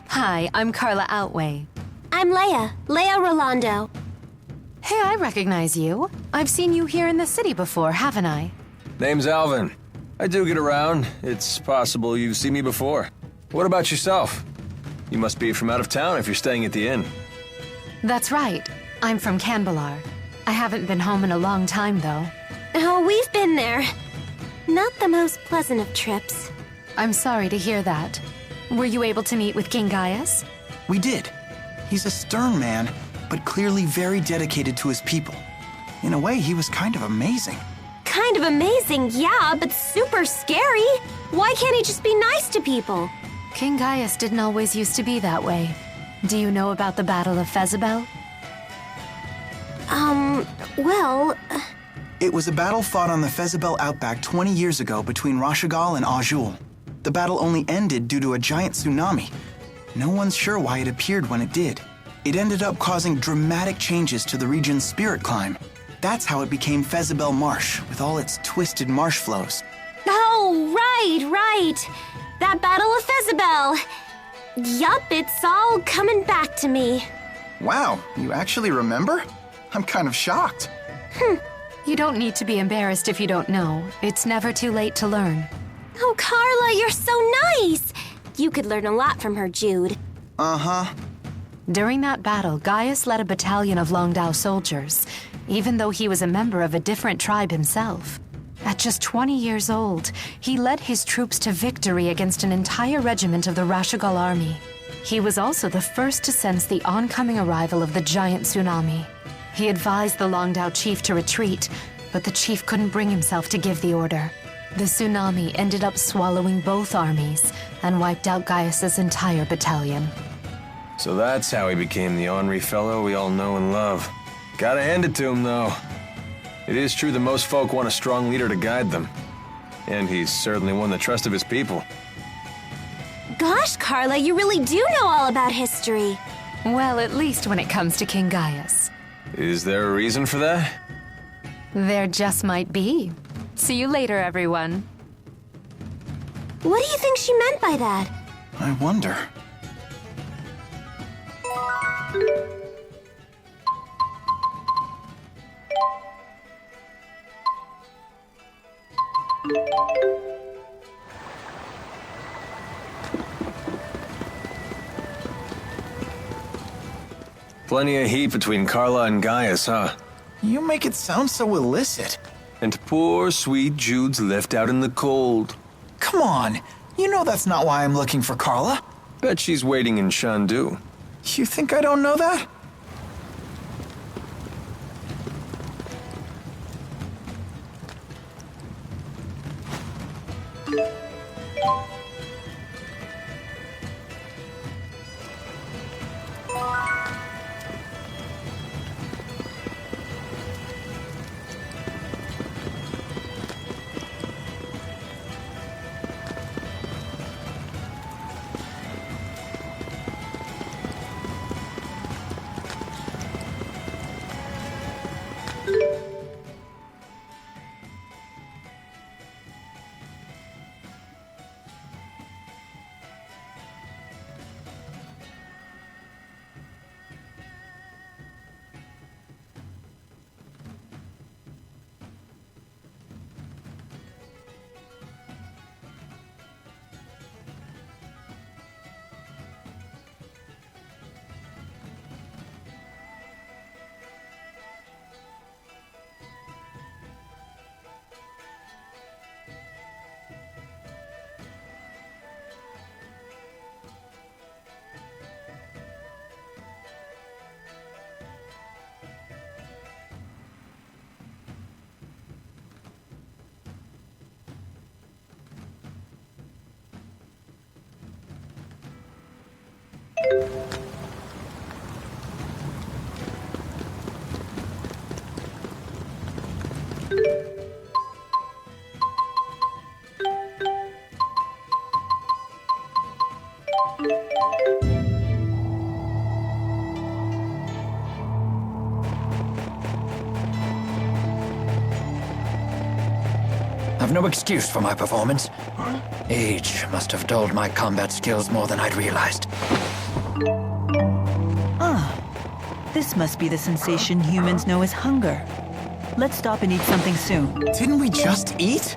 Hi, I'm Carla Outway. I'm Leia Rolando. Hey, I recognize you. I've seen you here in the city before, haven't I? Name's Alvin. I do get around. It's possible you've seen me before. What about yourself? You must be from out of town if you're staying at the inn. That's right. I'm from Canbalar. I haven't been home in a long time, though. Oh, we've been there. Not the most pleasant of trips. I'm sorry to hear that. Were you able to meet with King Gaius? We did. He's a stern man, but clearly very dedicated to his people. In a way, he was kind of amazing. Kind of amazing, yeah, but super scary. Why can't he just be nice to people? King Gaius didn't always used to be that way. Do you know about the Battle of Fezabel? Well... It was a battle fought on the Fezabel outback 20 years ago between Rashagal and Azul. The battle only ended due to a giant tsunami. No one's sure why it appeared when it did. It ended up causing dramatic changes to the region's spirit climb. That's how it became Fezabel Marsh, with all its twisted marsh flows. Oh, right. That Battle of Fezabel. Yup, it's all coming back to me. Wow, you actually remember? I'm kind of shocked. You don't need to be embarrassed if you don't know. It's never too late to learn. Oh, Carla, you're so nice. You could learn a lot from her, Jude. Uh-huh. During that battle, Gaius led a battalion of Longdao soldiers, even though he was a member of a different tribe himself. At just 20 years old, he led his troops to victory against an entire regiment of the Rashagal army. He was also the first to sense the oncoming arrival of the giant tsunami. He advised the Longdao chief to retreat, but the chief couldn't bring himself to give the order. The tsunami ended up swallowing both armies and wiped out Gaius's entire battalion. So that's how he became the ornery fellow we all know and love. Gotta hand it to him, though. It is true that most folk want a strong leader to guide them. And he's certainly won the trust of his people. Gosh, Carla, you really do know all about history. Well, at least when it comes to King Gaius. Is there a reason for that? There just might be. See you later, everyone. What do you think she meant by that? I wonder. Plenty of heat between Carla and Gaius, huh? You make it sound so illicit. And poor, sweet Jude's left out in the cold. Come on, you know that's not why I'm looking for Carla. Bet she's waiting in Shandu. You think I don't know that? I've no excuse for my performance. Age must have dulled my combat skills more than I'd realized. This must be the sensation humans know as hunger. Let's stop and eat something soon. Didn't we just eat?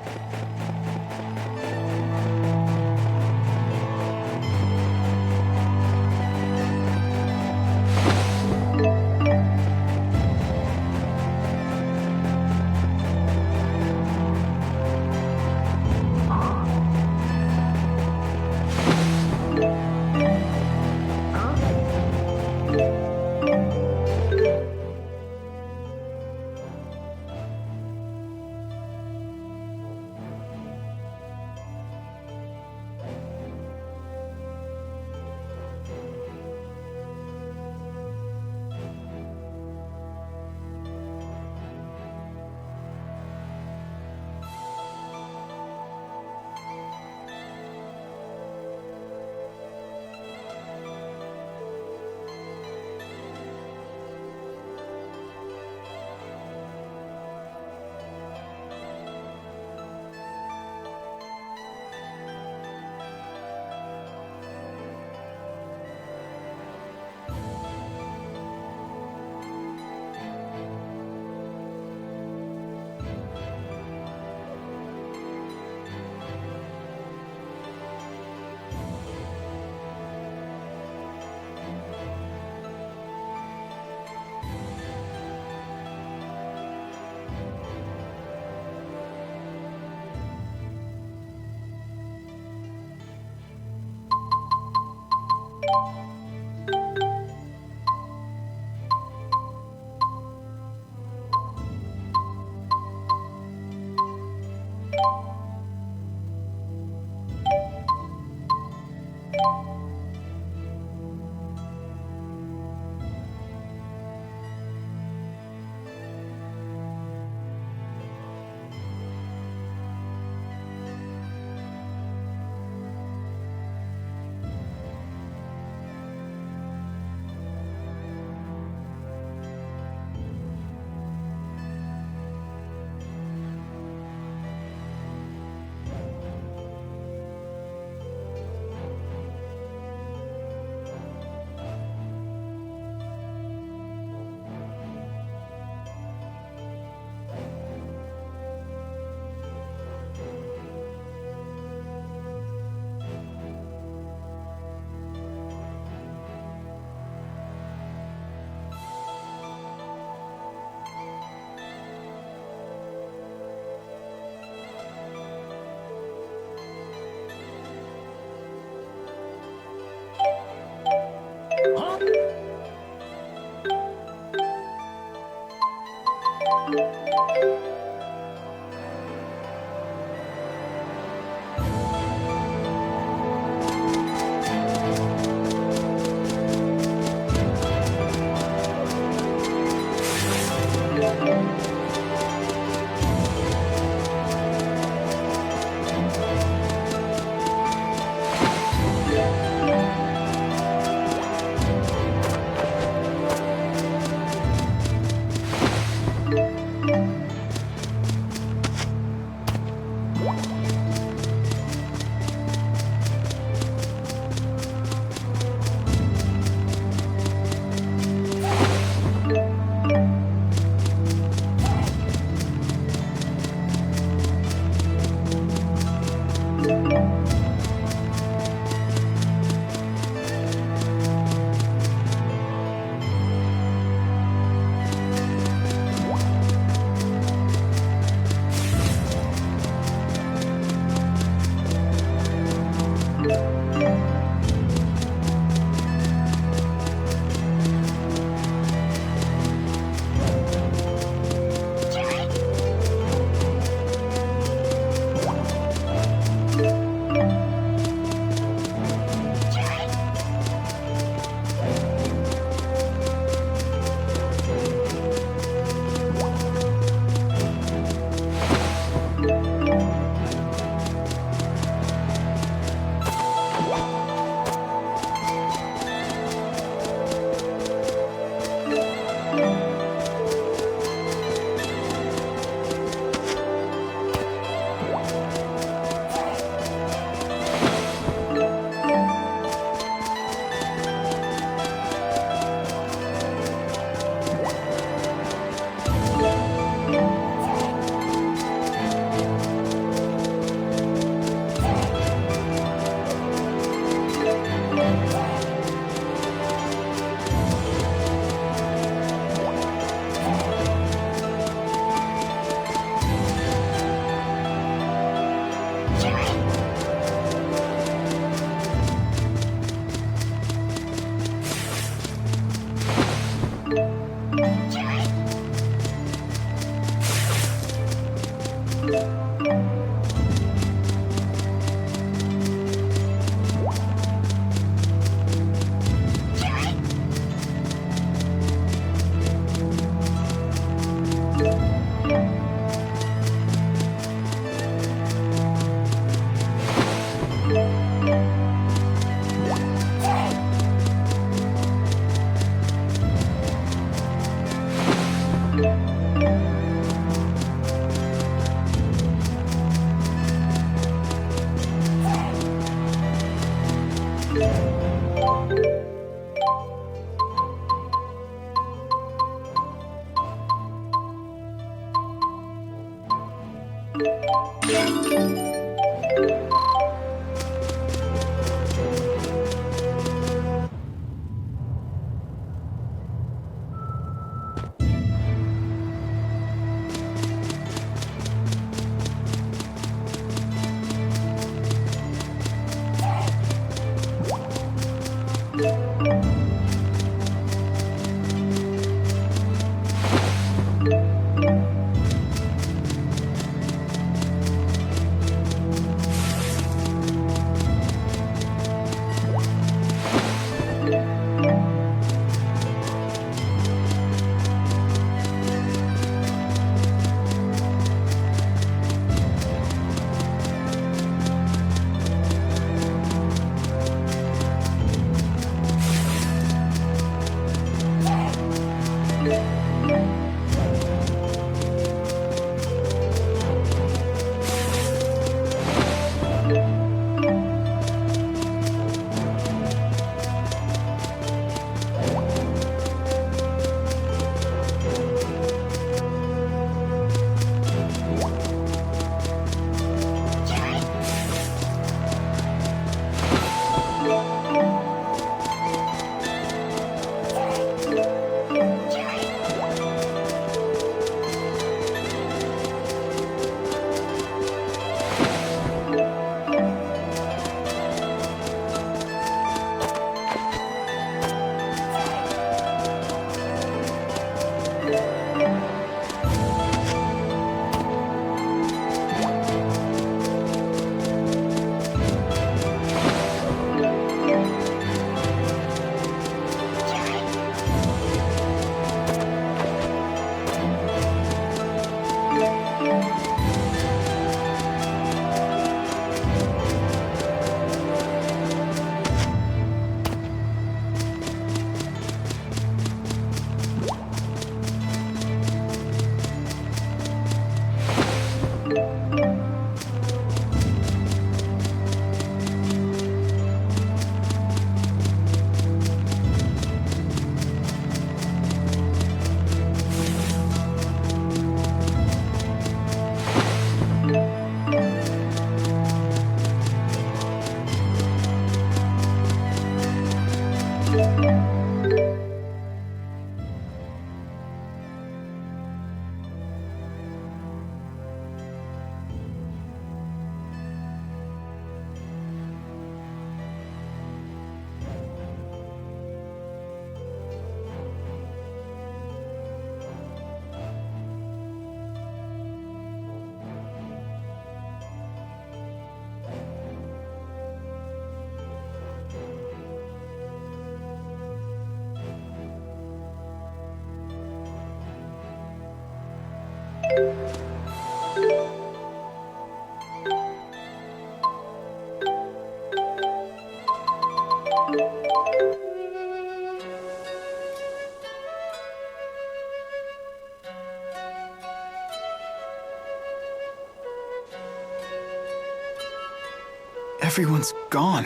Everyone's gone.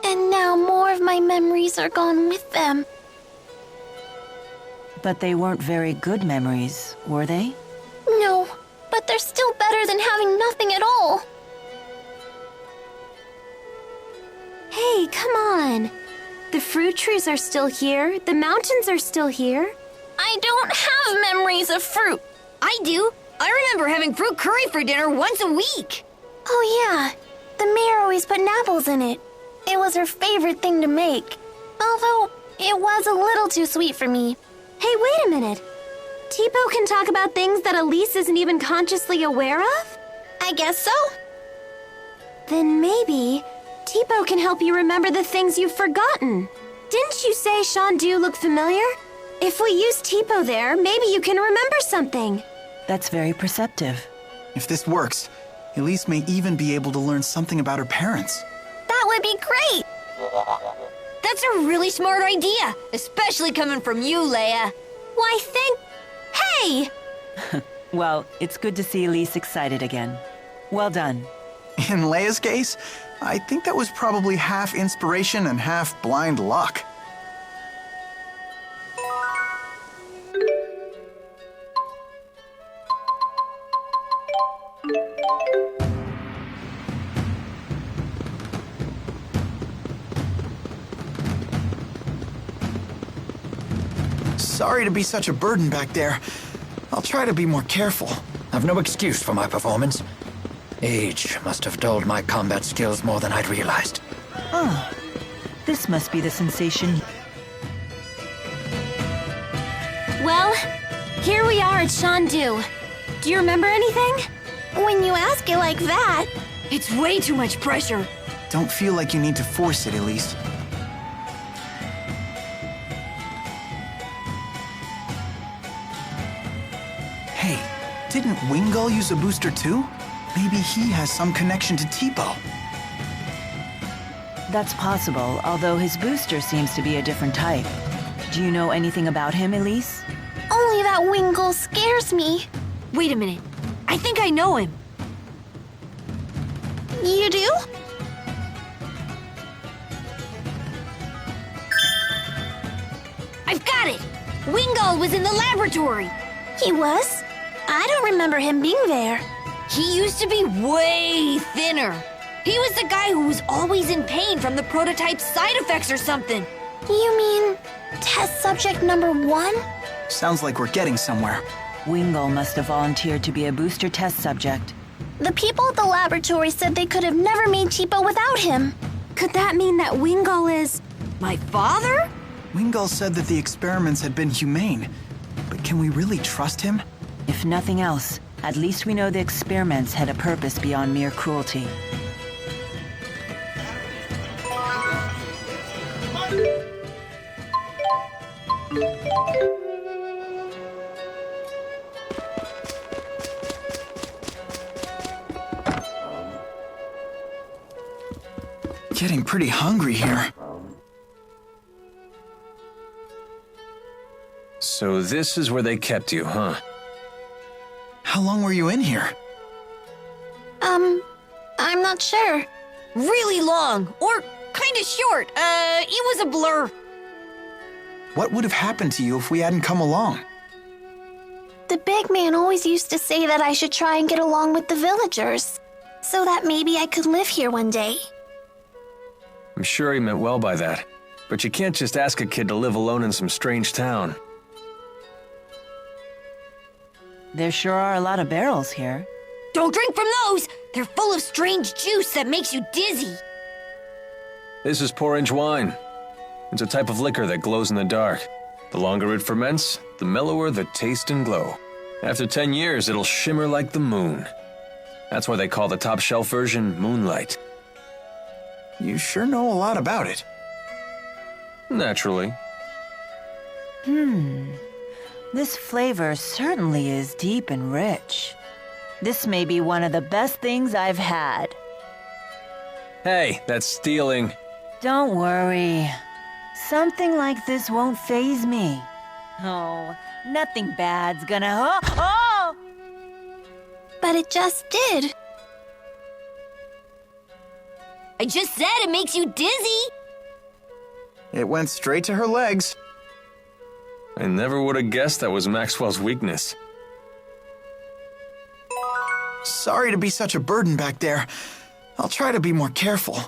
And now more of my memories are gone with them. But they weren't very good memories, were they? No, but they're still better than having nothing at all. Hey, come on. The fruit trees are still here. The mountains are still here. I don't have memories of fruit. I do. I remember having fruit curry for dinner once a week. Oh yeah, the mayor always put apples in it. It was her favorite thing to make. Although, it was a little too sweet for me. Hey, wait a minute. Tipo can talk about things that Elise isn't even consciously aware of? I guess so. Then maybe Tipo can help you remember the things you've forgotten. Didn't you say Shandu looked familiar? If we use Tipo there, maybe you can remember something. That's very perceptive. If this works, Elise may even be able to learn something about her parents. That would be great. That's a really smart idea, especially coming from you, Leia. Why, Hey! Well, it's good to see Elise excited again. Well done. In Leia's case, I think that was probably half inspiration and half blind luck. Sorry to be such a burden back there. I'll try to be more careful. I've no excuse for my performance. Age must have dulled my combat skills more than I'd realized. Ah, this must be the sensation. Well, here we are at Shandu. Do you remember anything? When you ask it like that... It's way too much pressure. Don't feel like you need to force it, Elise. Hey, didn't Wingull use a booster too? Maybe he has some connection to Tipo. That's possible, although his booster seems to be a different type. Do you know anything about him, Elise? Only that Wingull scares me. Wait a minute. I think I know him. You do? I've got it! Wingull was in the laboratory. He was? I don't remember him being there. He used to be way thinner. He was the guy who was always in pain from the prototype's side effects or something. You mean test subject number 1? Sounds like we're getting somewhere. Wingull must have volunteered to be a booster test subject. The people at the laboratory said they could have never made Tipo without him. Could that mean that Wingull is... My father? Wingull said that the experiments had been humane. But can we really trust him? If nothing else, at least we know the experiments had a purpose beyond mere cruelty. Getting pretty hungry here. So this is where they kept you, huh? How long were you in here? I'm not sure. Really long, or kinda short. It was a blur. What would have happened to you if we hadn't come along? The big man always used to say that I should try and get along with the villagers, so that maybe I could live here one day. I'm sure he meant well by that. But you can't just ask a kid to live alone in some strange town. There sure are a lot of barrels here. Don't drink from those! They're full of strange juice that makes you dizzy. This is porridge wine. It's a type of liquor that glows in the dark. The longer it ferments, the mellower the taste and glow. After 10 years, it'll shimmer like the moon. That's why they call the top shelf version Moonlight. You sure know a lot about it. Naturally. This flavor certainly is deep and rich. This may be one of the best things I've had. Hey, that's stealing. Don't worry. Something like this won't faze me. Oh, nothing bad's gonna... Oh! But it just did. I just said it makes you dizzy. It went straight to her legs. I never would have guessed that was Maxwell's weakness. Sorry to be such a burden back there. I'll try to be more careful.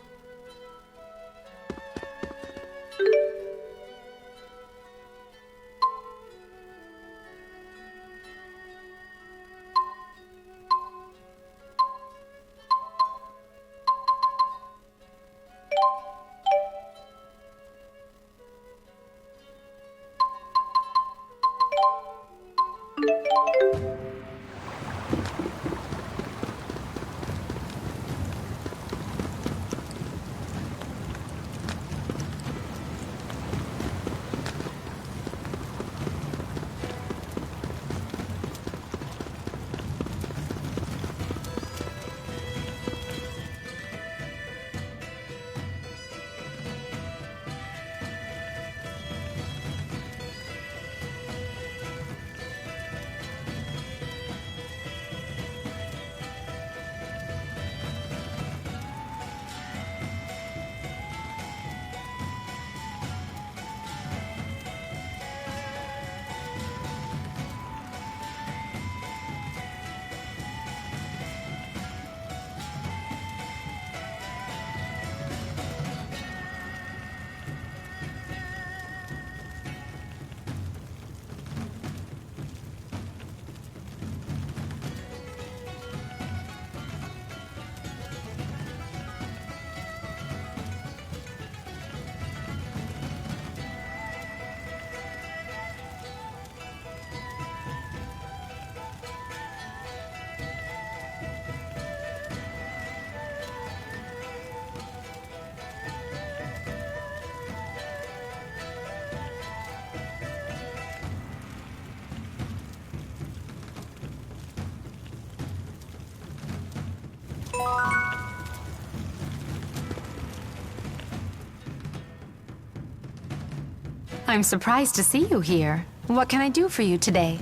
I'm surprised to see you here. What can I do for you today?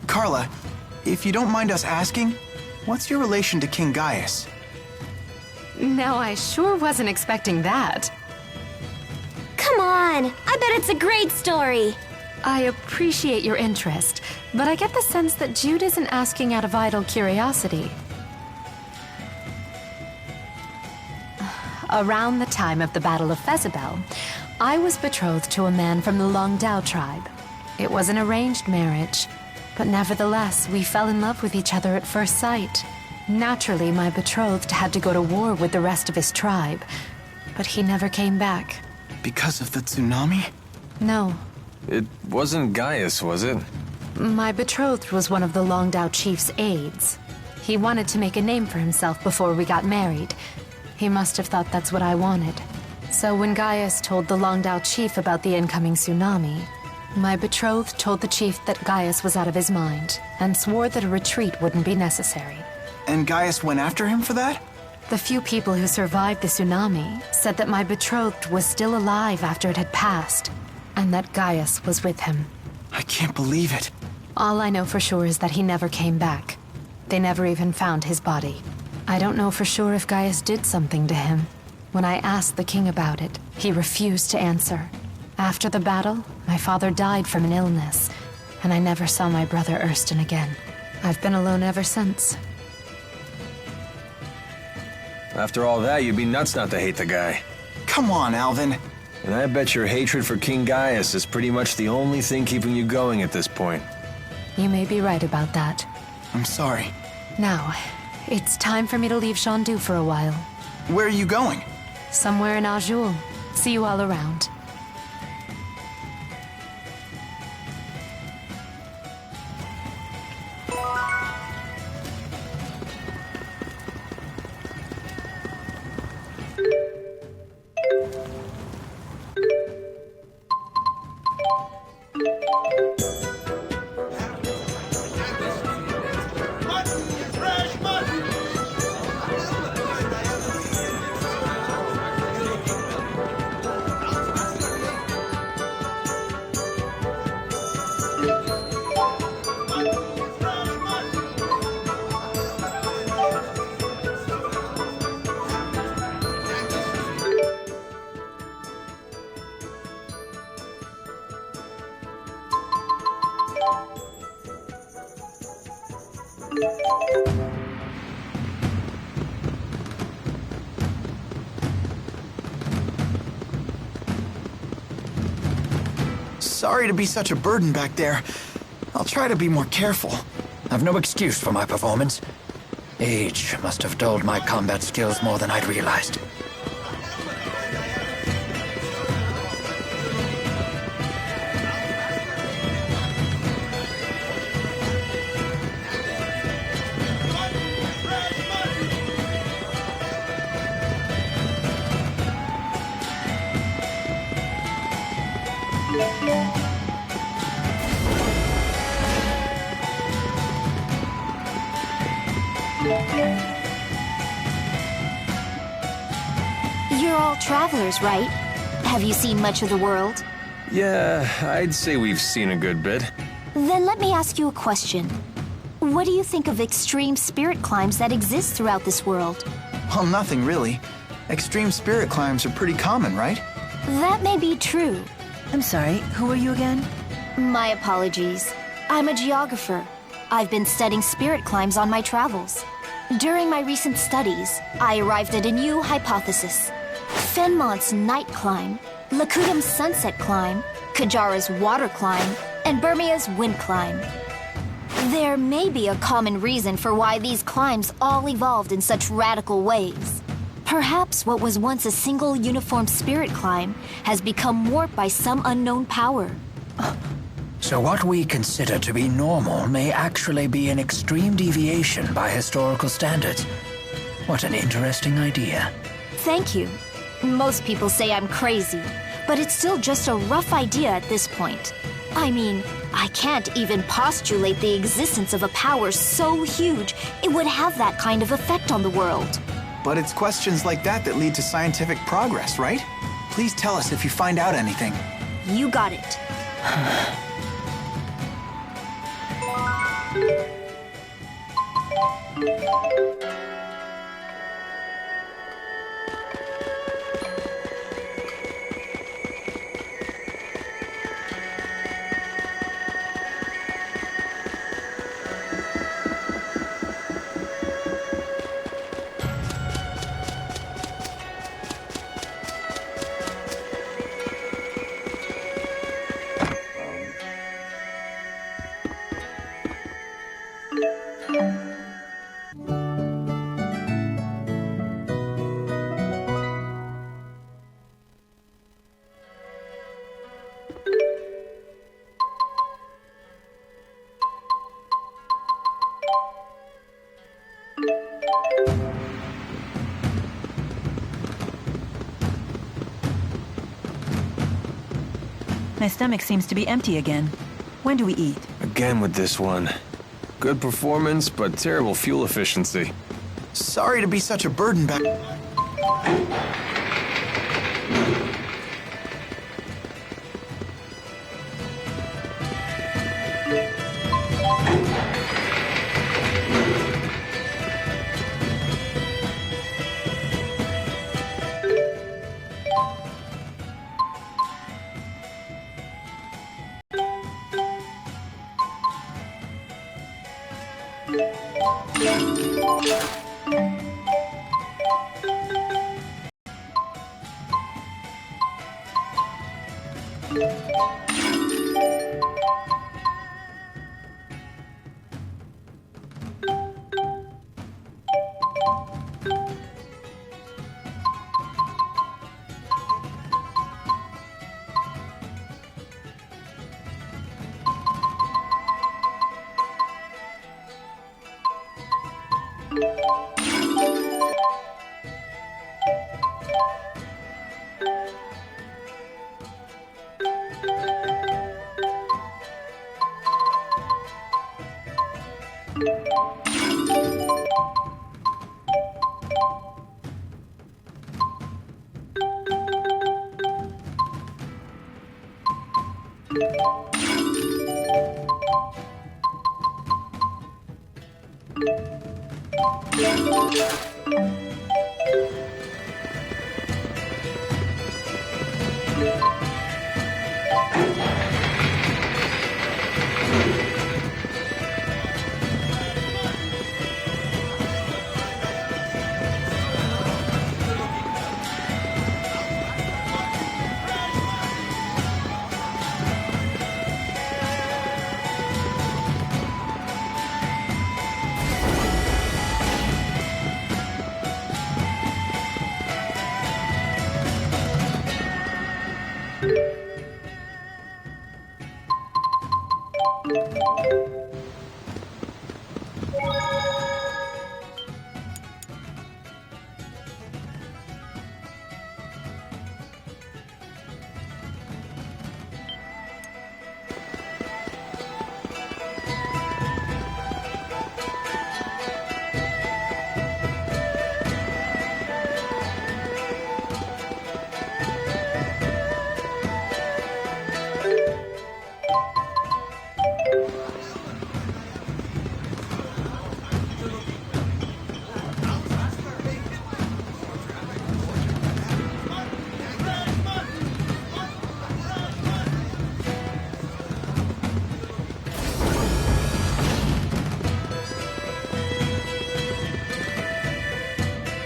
Carla, if you don't mind us asking, what's your relation to King Gaius? Now, I sure wasn't expecting that. Come on! I bet it's a great story! I appreciate your interest, but I get the sense that Jude isn't asking out of idle curiosity. Around the time of the Battle of Fezabel, I was betrothed to a man from the Longdao tribe. It was an arranged marriage, but nevertheless, we fell in love with each other at first sight. Naturally, my betrothed had to go to war with the rest of his tribe, but he never came back. Because of the tsunami? No. It wasn't Gaius, was it? My betrothed was one of the Longdao chief's aides. He wanted to make a name for himself before we got married. He must have thought that's what I wanted. So when Gaius told the Longdao chief about the incoming tsunami, my betrothed told the chief that Gaius was out of his mind and swore that a retreat wouldn't be necessary. And Gaius went after him for that? The few people who survived the tsunami said that my betrothed was still alive after it had passed, and that Gaius was with him. I can't believe it. All I know for sure is that he never came back. They never even found his body. I don't know for sure if Gaius did something to him. When I asked the king about it, he refused to answer. After the battle, my father died from an illness, and I never saw my brother Ersten again. I've been alone ever since. After all that, you'd be nuts not to hate the guy. Come on, Alvin. And I bet your hatred for King Gaius is pretty much the only thing keeping you going at this point. You may be right about that. I'm sorry. Now, it's time for me to leave Shandu for a while. Where are you going? Somewhere in Azul. See you all around. Sorry to be such a burden back there. I'll try to be more careful. I've no excuse for my performance. Age must have dulled my combat skills more than I'd realized. You're all travelers, right? Have you seen much of the world? Yeah, I'd say we've seen a good bit. Then let me ask you a question. What do you think of extreme spirit climbs that exist throughout this world? Well, nothing really. Extreme spirit climbs are pretty common, right? That may be true. I'm sorry, who are you again? My apologies. I'm a geographer. I've been studying spirit climbs on my travels. During my recent studies, I arrived at a new hypothesis. Fennmont's night climb, Lakudam's sunset climb, Kajara's water climb, and Burmia's wind climb. There may be a common reason for why these climbs all evolved in such radical ways. Perhaps what was once a single uniform spirit climb has become warped by some unknown power. So what we consider to be normal may actually be an extreme deviation by historical standards. What an interesting idea. Thank you. Most people say I'm crazy, but it's still just a rough idea at this point. I mean, I can't even postulate the existence of a power so huge it would have that kind of effect on the world. But it's questions like that that lead to scientific progress, right? Please tell us if you find out anything. You got it. My stomach seems to be empty again. When do we eat? Again with this one. Good performance, but terrible fuel efficiency. Sorry to be such a burden back.